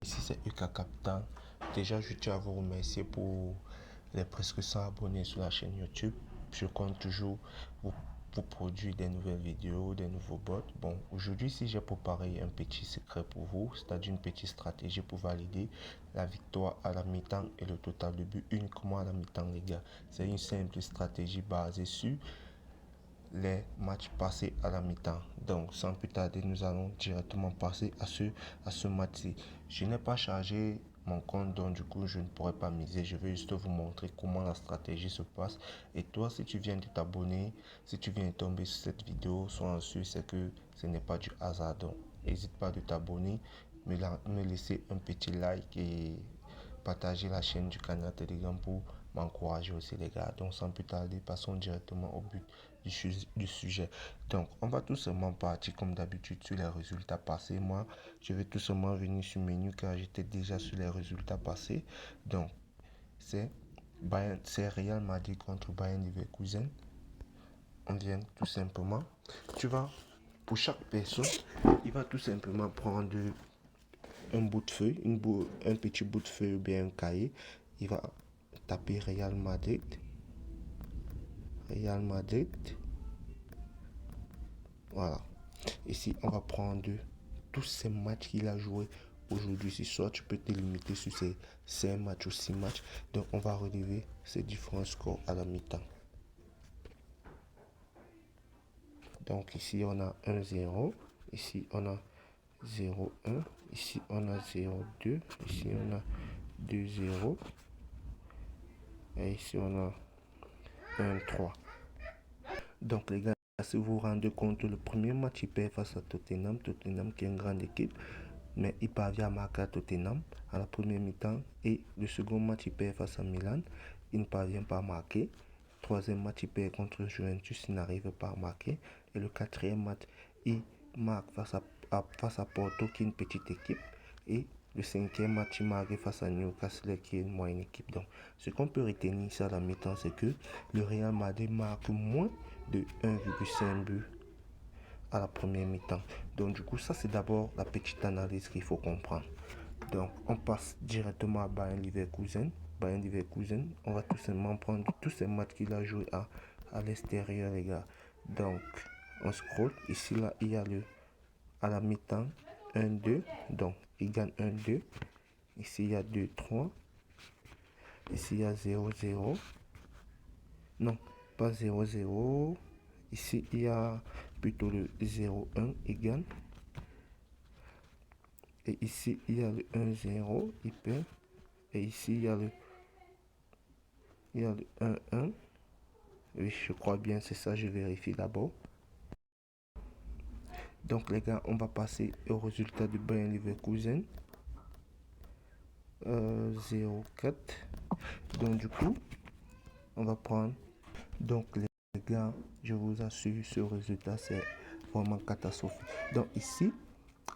Ici c'est UK Captain. Déjà, je tiens à vous remercier pour les presque 100 abonnés sur la chaîne YouTube. Je compte toujours vous, vous produire des nouvelles vidéos, des nouveaux bots. Bon, aujourd'hui, si j'ai préparé un petit secret pour vous, c'est-à-dire une petite stratégie pour valider la victoire à la mi-temps et le total de but uniquement à la mi-temps, les gars. C'est une simple stratégie basée sur les matchs passés à la mi-temps. Donc, sans plus tarder, nous allons directement passer à ce match-ci. Je n'ai pas chargé mon compte, donc du coup, je ne pourrai pas miser. Je vais juste vous montrer comment la stratégie se passe. Et toi, si tu viens de t'abonner, si tu viens de tomber sur cette vidéo, sois sûr, c'est que ce n'est pas du hasard. Donc, n'hésite pas de t'abonner, me laisser un petit like et partager la chaîne du canal Telegram pour m'encourager aussi, les gars. Donc, sans plus tarder, passons directement au but du sujet. Donc, on va tout simplement partir comme d'habitude sur les résultats passés. Moi, je vais tout simplement venir sur menu car j'étais déjà sur les résultats passés. Donc, c'est Real Madrid contre Bayern Leverkusen. On vient tout simplement. Tu vas, pour chaque personne, il va tout simplement prendre un bout de feuille, un petit bout de feuille ou bien un cahier. Il va taper Real Madrid. Real Madrid. Voilà. Ici, on va prendre tous ces matchs qu'il a joué aujourd'hui. Si soit tu peux te limiter sur ces 5 matchs ou 6 matchs. Donc, on va relever ces différents scores à la mi-temps. Donc, ici, on a 1-0. Ici, on a 0-1. Ici, on a 0-2. Ici, on a 2-0. Et ici, on a 1-3. Donc, les gars, si vous vous rendez compte, le premier match, il perd face à Tottenham. Tottenham qui est une grande équipe. Mais il parvient à marquer à Tottenham à la première mi-temps. Et le second match, il perd face à Milan. Il ne parvient pas à marquer. Troisième match, il perd contre Juventus. Il n'arrive pas à marquer. Et le quatrième match, il marque face à Porto, qui est une petite équipe. Et le cinquième match, il marque face à Newcastle, qui est une moyenne équipe. Donc, ce qu'on peut retenir ça à la mi-temps, c'est que le Real Madrid marque moins de 1,5 but à la première mi-temps. Donc du coup, ça c'est d'abord la petite analyse qu'il faut comprendre. Donc on passe directement à Bayern Leverkusen. Bayern Leverkusen, on va tout simplement prendre tous ces matchs qu'il a joué à l'extérieur, les gars. Donc on scroll. Ici là, il y a à la mi-temps 1-2. Donc il gagne 1-2. Ici il y a 2-3. Ici il y a 0-0. Non, pas 0-0. Ici il y a plutôt le 0-1 égal. Et ici, il y a le 1-0, il perd. Et ici, il y a le 1-1. Oui, je crois bien, c'est ça, je vérifie d'abord. Donc, les gars, on va passer au résultat du Bayern Leverkusen. 0-4. Donc, du coup, on va prendre. Donc, les gars, je vous assure, ce résultat, c'est vraiment catastrophique. Donc, ici,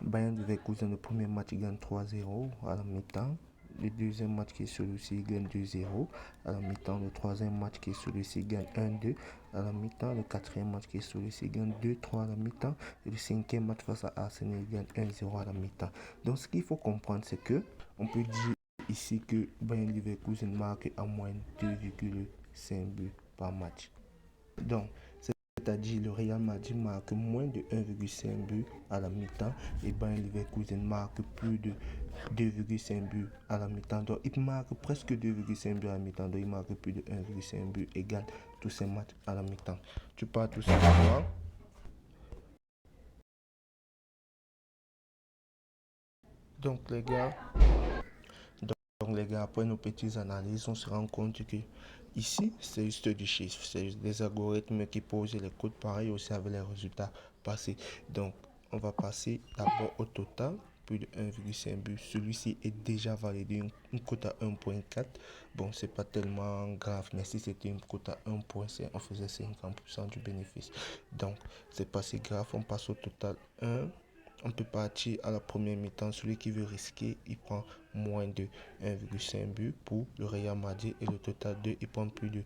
Bayern Leverkusen, le premier match, il gagne 3-0 à la mi-temps. Le deuxième match qui est celui-ci, il gagne 2-0 à la mi-temps. Le troisième match qui est celui-ci, il gagne 1-2 à la mi-temps. Le quatrième match qui est celui-ci, il gagne 2-3 à la mi-temps. Et le cinquième match face à Arsenal, il gagne 1-0 à la mi-temps. Donc, ce qu'il faut comprendre, c'est que on peut dire ici que Bayern Leverkusen marque en moyenne 2,5 buts par match. Donc, c'est-à-dire le Real Madrid marque moins de 1,5 but à la mi-temps et Bayern Leverkusen marque plus de 2,5 buts à la mi-temps. Donc il marque presque 2,5 buts à la mi-temps. Donc il marque plus de 1,5 but et gagne tous ces matchs à la mi-temps. Tu pars tout simplement. Donc les gars, après nos petites analyses, on se rend compte que ici, c'est juste du chiffre. C'est juste des algorithmes qui posent les codes pareils aussi avec les résultats passés. Donc, on va passer d'abord au total, plus de 1,5 but. Celui-ci est déjà validé, une cote à 1,4. Bon, c'est pas tellement grave, mais si c'était une cote à 1,5, on faisait 50% du bénéfice. Donc, c'est pas si grave. On passe au total 1. On peut partir à la première mi-temps. Celui qui veut risquer, il prend moins de 1,5 but pour le Real Madrid. Et le total 2, il prend plus de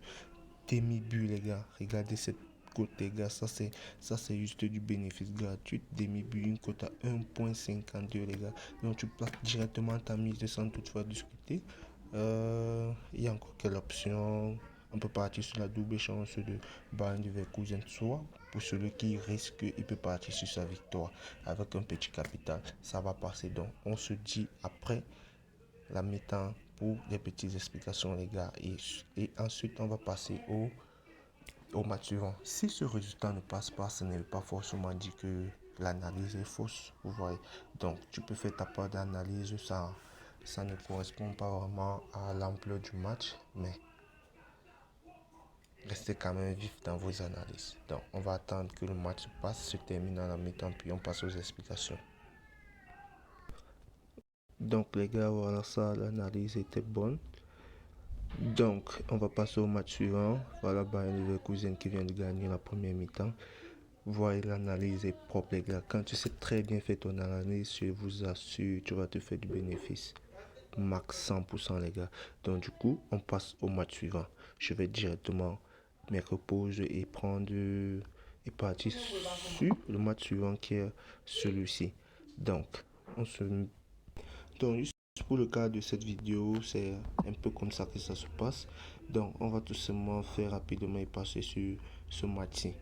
demi-but, les gars. Regardez cette cote, les gars. Ça, c'est juste du bénéfice gratuit. Demi-but, une cote à 1,52, les gars. Donc, tu places directement ta mise sans toutefois discuter. Il y a encore quelle option? On peut partir sur la double chance de Bayern Leverkusen, soit pour celui qui risque, il peut partir sur sa victoire avec un petit capital. Ça va passer. Donc, on se dit après la mi-temps pour des petites explications, les gars. Et ensuite, on va passer au match suivant. Si ce résultat ne passe pas, ce n'est pas forcément dit que l'analyse est fausse. Vous voyez. Donc, tu peux faire ta part d'analyse. Ça ne correspond pas vraiment à l'ampleur du match, mais restez quand même vif dans vos analyses. Donc, on va attendre que le match se termine à la mi-temps, puis on passe aux explications. Donc, les gars, voilà ça, l'analyse était bonne. Donc, on va passer au match suivant. Voilà, Bayern Leverkusen qui vient de gagner la première mi-temps. Voyez, l'analyse est propre, les gars. Quand tu sais très bien faire ton analyse, je vous assure, tu vas te faire du bénéfice. Max 100%, les gars. Donc, du coup, on passe au match suivant. Je vais directement mettre pause et partir sur le match suivant qui est celui-ci. Donc, juste pour le cas de cette vidéo, c'est un peu comme ça que ça se passe. Donc, on va tout simplement faire rapidement et passer sur ce match-ci.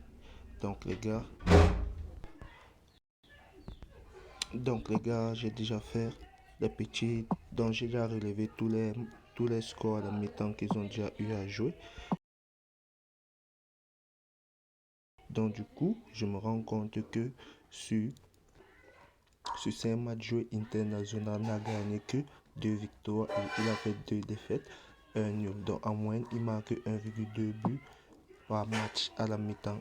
Donc, les gars, j'ai déjà fait les petits. Donc, j'ai déjà relevé tous les scores à la mi-temps qu'ils ont déjà eu à jouer. Donc, du coup, je me rends compte que sur ces matchs joués, International n'a gagné que 2 victoires et il a fait 2 défaites, 1 nul. Donc, en moyenne, il marque 1,2 buts par match à la mi-temps.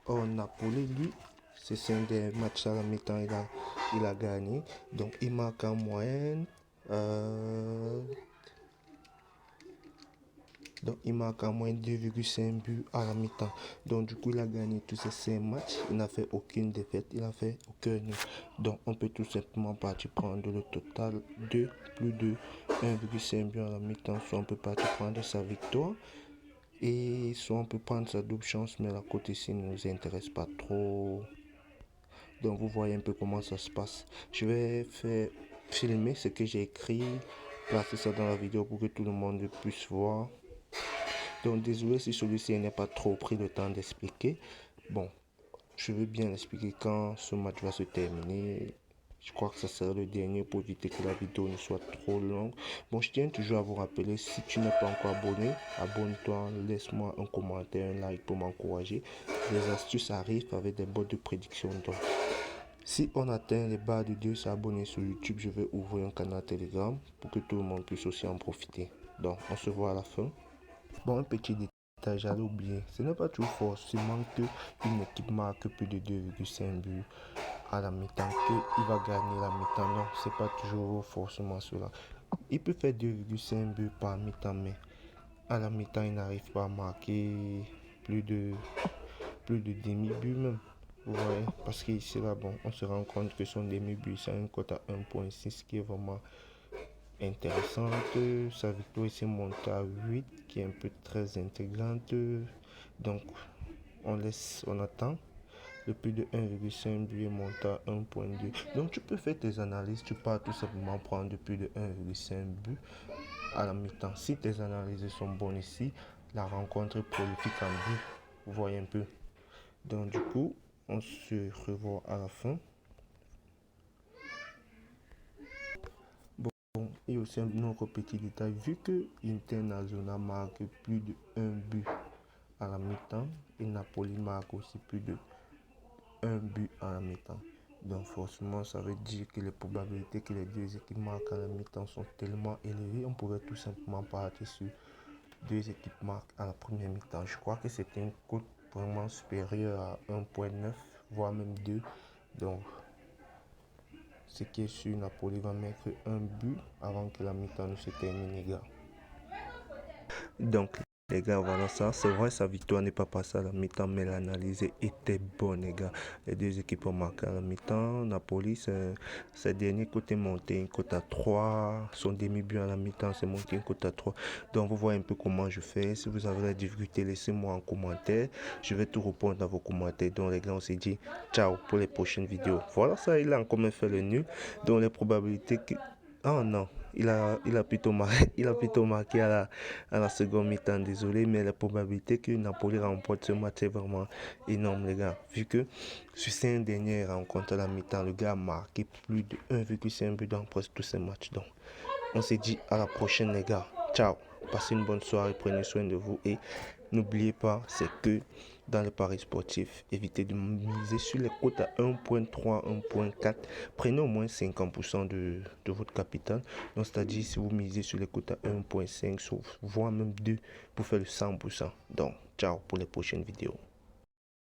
Napoli, lui, c'est un des matchs à la mi-temps, il a gagné. Donc, il marque en moyenne. Donc, il marque en moins 2,5 buts à la mi-temps. Donc, du coup, il a gagné tous ces 5 matchs. Il n'a fait aucune défaite. Il n'a fait aucun nul. Donc, on peut tout simplement partir prendre le total de plus de 1,5 buts à la mi-temps. Soit on peut partir prendre sa victoire. Et soit on peut prendre sa double chance. Mais la côte ici ne nous intéresse pas trop. Donc, vous voyez un peu comment ça se passe. Je vais filmer ce que j'ai écrit. Placer ça dans la vidéo pour que tout le monde puisse voir. Donc désolé si celui-ci n'a pas trop pris le temps d'expliquer. Bon, je vais bien expliquer quand ce match va se terminer. Je crois que ça sera le dernier pour éviter que la vidéo ne soit trop longue. Bon, je tiens toujours à vous rappeler, si tu n'es pas encore abonné, abonne-toi, laisse-moi un commentaire, un like pour m'encourager. Les astuces arrivent avec des bots de prédiction. Donc, si on atteint les barres de 200 abonnés sur YouTube, je vais ouvrir un canal Telegram pour que tout le monde puisse aussi en profiter. Donc, on se voit à la fin. Bon, un petit détail, j'allais oublier. Ce n'est pas toujours forcément qu'une équipe marque plus de 2,5 buts à la mi-temps qu'il va gagner la mi-temps. Non, c'est pas toujours forcément cela. Il peut faire 2,5 buts par mi-temps, mais à la mi-temps, il n'arrive pas à marquer plus de demi-but même. Vous voyez, parce qu'ici, là, bon, on se rend compte que son demi-but, c'est un quota à 1,6 qui est vraiment intéressante. Sa victoire ici monte à 8 qui est un peu très intégrante. Donc on attend. Le plus de 1,5 but monte à 1,2. Donc tu peux faire tes analyses. Tu peux tout simplement prendre plus de 1,5 but à la mi-temps. Si tes analyses sont bonnes ici, la rencontre est prolifique en but. Vous voyez un peu. Donc du coup, on se revoit à la fin. Et aussi un autre petit détail, vu que Internazionale marque plus de 1 but à la mi-temps et Napoli marque aussi plus de 1 but à la mi-temps. Donc forcément, ça veut dire que les probabilités que les deux équipes marquent à la mi-temps sont tellement élevées. On pourrait tout simplement partir sur 2 équipes marquent à la première mi-temps. Je crois que c'était une cote vraiment supérieure à 1,9, voire même 2. Donc ce qui est sûr, Napoli va mettre un but avant que la mi-temps ne se termine, les gars. Donc Les gars, voilà ça. C'est vrai, sa victoire n'est pas passée à la mi-temps, mais l'analyse était bonne, les gars. Les deux équipes ont marqué à la mi-temps. Napoli, ses derniers côtés monté une cote à 3. Son demi-but à la mi-temps, c'est monté une cote à 3. Donc, vous voyez un peu comment je fais. Si vous avez la difficulté, laissez-moi en commentaire. Je vais tout répondre à vos commentaires. Donc, les gars, on s'est dit ciao pour les prochaines vidéos. Voilà ça, il a encore fait le nul. Donc, les probabilités que... Oh non, il a plutôt marqué à la seconde mi-temps, désolé, mais la probabilité que Napoli remporte ce match est vraiment énorme, les gars. Vu que sur ces dernières rencontres à la mi-temps, le gars a marqué plus de 1,5 but dans presque tous ses matchs. Donc, on s'est dit à la prochaine, les gars. Ciao. Passez une bonne soirée, prenez soin de vous et n'oubliez pas, c'est que dans les paris sportifs, évitez de miser sur les cotes à 1.3, 1.4. Prenez au moins 50% de votre capital. Donc, c'est-à-dire, si vous misez sur les cotes à 1.5, voire même 2, pour faire le 100%. Donc, ciao pour les prochaines vidéos.